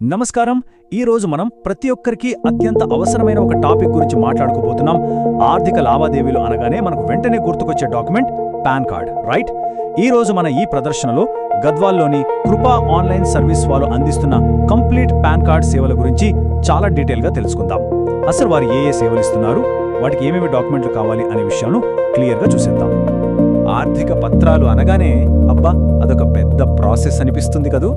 నమస్కారం. ఈ రోజు మనం ప్రతి ఒక్కరికి అత్యంత అవసరమైన ఒక టాపిక్ గురించి మాట్లాడుకోబోతున్నాం. ఆర్థిక లావాదేవీలు అనగానే మనకు వెంటనే గుర్తుకొచ్చే డాక్యుమెంట్ పాన్ కార్డ్, రైట్? ఈ రోజు మన ఈ ప్రదర్శనలో గద్వాల్లోని కృపా ఆన్లైన్ సర్వీస్ వాళ్ళు అందిస్తున్న కంప్లీట్ పాన్ కార్డ్ సేవల గురించి చాలా డీటెయిల్గా తెలుసుకుందాం. అసలు వారు ఏ సేవలు ఇస్తున్నారు, వాటికి ఏమేమి డాక్యుమెంట్లు కావాలి అనే విషయాలను క్లియర్గా చూసేద్దాం. ఆర్థిక పత్రాలు అనగానే అబ్బా అదొక పెద్ద ప్రాసెస్ అనిపిస్తుంది కదూ.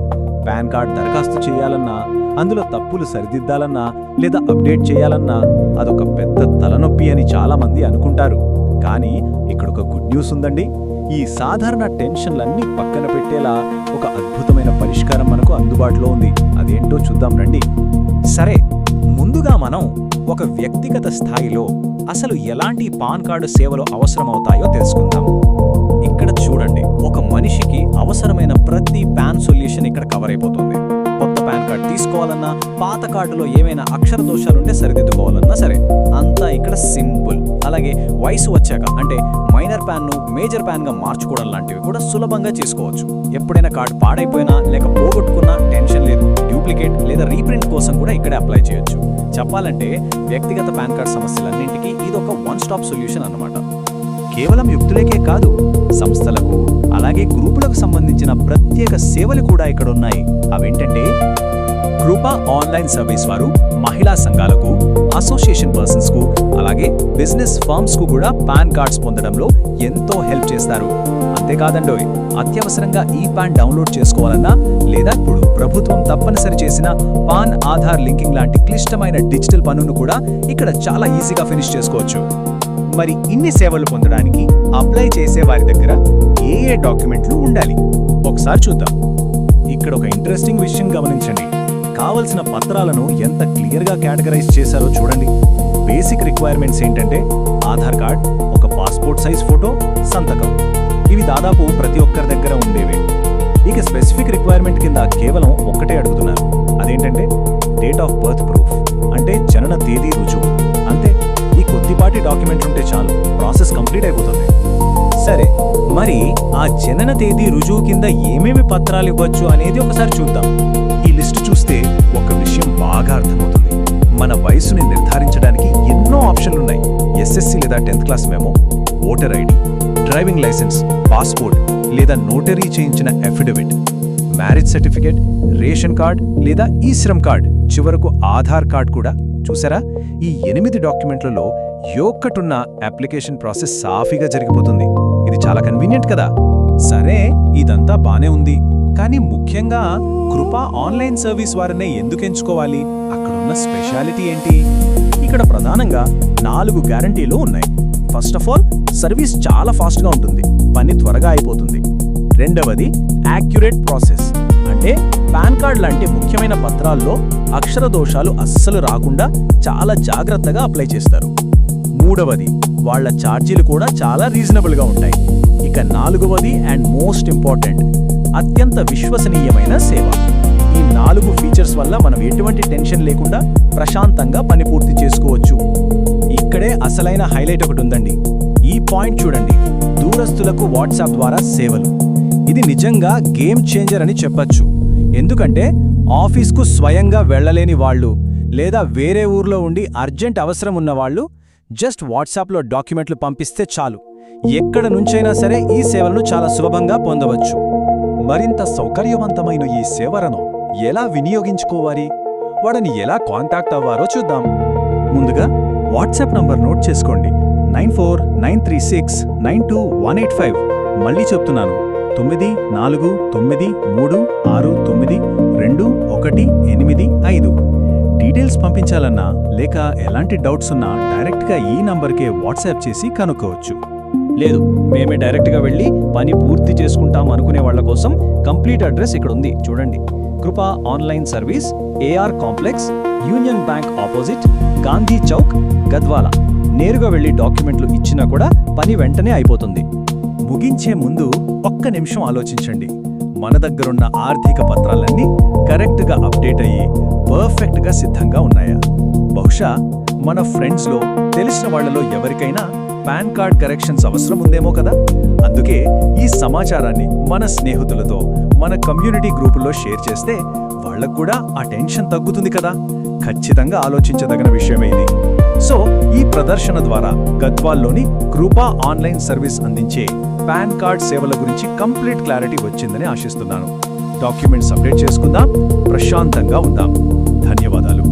పాన్ కార్డ్ దరఖాస్తు చేయాలన్నా, అందులో తప్పులు సరిదిద్దాలన్నా లేదా అప్డేట్ చేయాలన్నా అదొక పెద్ద తలనొప్పి అని చాలామంది అనుకుంటారు. కానీ ఇక్కడొక గుడ్ న్యూస్ ఉందండి. ఈ సాధారణ టెన్షన్లన్నీ పక్కన పెట్టేలా ఒక అద్భుతమైన పరిష్కారం మనకు అందుబాటులో ఉంది. అదేంటో చూద్దాం రండి. సరే, ముందుగా మనం ఒక వ్యక్తిగత స్థాయిలో అసలు ఎలాంటి పాన్ కార్డు సేవలు అవసరమవుతాయో తెలుసుకుందాం. ఇక్కడ చూడండి, ఒక మనిషికి అవసరమైన ప్రతి పాన్ సొల్యూషన్ ఇక్కడ కవర్ అయిపోతుంది. కొత్త పాన్ కార్డ్ తీసుకోవాలన్నా, పాత కార్డులో ఏమైనా అక్షర దోషాలుంటే సరిదిద్దుకోవాలన్నా సరే, అంతా ఇక్కడ సింపుల్. అలాగే వయసు వచ్చాక అంటే మైనర్ ప్యాన్ను మేజర్ ప్యాన్గా మార్చుకోవడం లాంటివి కూడా సులభంగా చేసుకోవచ్చు. ఎప్పుడైనా కార్డు పాడైపోయినా లేక పోగొట్టుకున్నా టెన్షన్ లేదు. డూప్లికేట్ లేదా రీప్రింట్ కోసం కూడా ఇక్కడే అప్లై చేయొచ్చు. చెప్పాలంటే వ్యక్తిగత పాన్ కార్డ్ సమస్యలన్నింటికీ ఇదొక వన్ స్టాప్ సొల్యూషన్ అన్నమాట. కేవలం వ్యక్తులకే కాదు, సంస్థలకు అలాగే గ్రూపులకు సంబంధించిన ప్రత్యేక సేవలు కూడా ఇక్కడ ఉన్నాయి. అవేంటంటే, కృపా ఆన్లైన్ సర్వీస్ వారు మహిళా సంఘాలకు, అసోసియేషన్ పర్సన్స్ కు అలాగే బిజినెస్ ఫర్మ్స్ కు కూడా పాన్ కార్డ్స్ పొందడంలో ఎంతో హెల్ప్ చేస్తారు. అంతేకాదండోయ్, అత్యవసరంగా ఈ పాన్ డౌన్లోడ్ చేసుకోవాలన్నా లేదా ఇప్పుడు ప్రభుత్వం తప్పనిసరి చేసిన పాన్ ఆధార్ లింకింగ్ లాంటి క్లిష్టమైన డిజిటల్ పనును కూడా ఇక్కడ చాలా ఈజీగా ఫినిష్ చేసుకోవచ్చు. మరి ఇన్ని సేవలు పొందడానికి అప్లై చేసే వారి దగ్గర ఏ డాక్యుమెంట్లు ఉండాలి ఒకసారి చూద్దాం. ఇక్కడ ఒక ఇంట్రెస్టింగ్ విషయం గమనించండి. కావలసిన పత్రాలను ఎంత క్లియర్గా కేటగరైజ్ చేశారో చూడండి. బేసిక్ రిక్వైర్మెంట్స్ ఏంటంటే ఆధార్ కార్డ్, ఒక పాస్పోర్ట్ సైజ్ ఫోటో, సంతకం. ఇవి దాదాపు ప్రతి ఒక్కరి దగ్గర ఉండేవే. ఇక స్పెసిఫిక్ రిక్వైర్మెంట్ కింద కేవలం ఒక్కటే అడుగుతున్నారు. అదేంటంటే డేట్ ఆఫ్ బర్త్ ప్రూఫ్, అంటే జనన తేదీ రుజువు. అంతే, ఈ కొద్దిపాటి డాక్యుమెంట్ ఉంటే చాలు, ప్రాసెస్ కంప్లీట్ అయిపోతుంది. సరే, మరి ఆ జనన తేదీ రుజువు కింద ఏమేమి పత్రాలు ఇవ్వచ్చు అనేది ఒకసారి చూద్దాం. ఈ లిస్టు చూస్తే ఒక విషయం బాగా అర్థమవుతుంది. మన వయసుని నిర్ధారించడానికి ఎన్నో ఆప్షన్లున్నాయి. ఎస్ఎస్సి లేదా 10th class memo, voter ID, driving licence, passport లేదా నోటరీ చేయించిన affidavit, marriage certificate, ration card లేదా ఈ శ్రమ్ కార్డ్, చివరకు ఆధార్ కార్డ్ కూడా. చూసారా, ఈ 8 డాక్యుమెంట్లలో ఒక్కటున్న అప్లికేషన్ ప్రాసెస్ సాఫీగా జరిగిపోతుంది. ఇది చాలా కన్వీనియంట్ కదా. సరే, ఇదంతా బానే ఉంది. కానీ ముఖ్యంగా కృపా ఆన్లైన్ సర్వీస్ వారినే ఎందుకు ఎంచుకోవాలి? అక్కడున్న స్పెషాలిటీ ఏంటి? ఇక్కడ ప్రధానంగా 4 గ్యారంటీలు ఉన్నాయి. ఫస్ట్ ఆఫ్ ఆల్, సర్వీస్ చాలా ఫాస్ట్గా ఉంటుంది, పని త్వరగా అయిపోతుంది. రెండవది యాక్యురేట్ ప్రాసెస్, అంటే పాన్ కార్డ్ లాంటి ముఖ్యమైన పత్రాల్లో అక్షర దోషాలు అస్సలు రాకుండా చాలా జాగ్రత్తగా అప్లై చేస్తారు. మూడవది, వాళ్ల ఛార్జీలు కూడా చాలా రీజనబుల్గా ఉంటాయి. ఇక నాలుగవది అండ్ మోస్ట్ ఇంపార్టెంట్, అత్యంత విశ్వసనీయమైన సేవ. ఈ 4 ఫీచర్స్ వల్ల మనం ఎటువంటి టెన్షన్ లేకుండా ప్రశాంతంగా పని పూర్తి చేసుకోవచ్చు. ఇక్కడే అసలైన హైలైట్ ఒకటి ఉందండి. ఈ పాయింట్ చూడండి, దూరస్తులకు వాట్సాప్ ద్వారా సేవలు. ఇది నిజంగా గేమ్ చేంజర్ అని చెప్పచ్చు. ఎందుకంటే ఆఫీస్కు స్వయంగా వెళ్లలేని వాళ్ళు లేదా వేరే ఊర్లో ఉండి అర్జెంట్ అవసరం ఉన్నవాళ్లు జస్ట్ వాట్సాప్లో డాక్యుమెంట్లు పంపిస్తే చాలు, ఎక్కడ నుంచైనా సరే ఈ సేవలను చాలా సులభంగా పొందవచ్చు. మరింత సౌకర్యవంతమైన ఈ సేవలను ఎలా వినియోగించుకోవాలి, వాడిని ఎలా కాంటాక్ట్ అవ్వారో చూద్దాం. ముందుగా వాట్సాప్ నంబర్ నోట్ చేసుకోండి. 9493692185. మళ్ళీ చెప్తున్నాను, 9493369218. డీటెయిల్స్ పంపించాలన్నా లేక ఎలాంటి డౌట్స్ ఉన్నా డైరెక్ట్గా ఈ నంబర్కే వాట్సాప్ చేసి కనుక్కోవచ్చు. లేదు, మేమే డైరెక్ట్గా వెళ్ళి పని పూర్తి చేసుకుంటాం అనుకునే వాళ్ల కోసం కంప్లీట్ అడ్రస్ ఇక్కడ ఉంది చూడండి. Krupa online service, AR complex, Union Bank opposite, Gandhi Chowk, Gadwal. నేరుగా వెళ్ళి డాక్యుమెంట్లు ఇచ్చినా కూడా పని వెంటనే అయిపోతుంది. ముగించే ముందు ఒక్క నిమిషం ఆలోచించండి. మన దగ్గరున్న ఆర్థిక పత్రాలన్నీ కరెక్ట్గా అప్డేట్ అయ్యి పర్ఫెక్ట్గా సిద్ధంగా ఉన్నాయా? బహుశా మన ఫ్రెండ్స్లో తెలిసిన వాళ్లలో ఎవరికైనా పాన్ కార్డ్ కరెక్షన్స్ అవసరం ఉందేమో కదా. అందుకే ఈ సమాచారాన్ని మన స్నేహితులతో, మన కమ్యూనిటీ గ్రూపుల్లో షేర్ చేస్తే వాళ్ళకు కూడా ఆ టెన్షన్ తగ్గుతుంది కదా. ఖచ్చితంగా ఆలోచించదగిన విషయమే ఇది. సో ఈ ప్రదర్శన ద్వారా గద్వాల్లోని కృపా ఆన్లైన్ సర్వీస్ అందించే పాన్ కార్డ్ సేవల గురించి కంప్లీట్ క్లారిటీ వచ్చిందని ఆశిస్తున్నాను. డాక్యుమెంట్స్ అప్డేట్ చేసుకుందాం, ప్రశాంతంగా ఉందాం. ధన్యవాదాలు.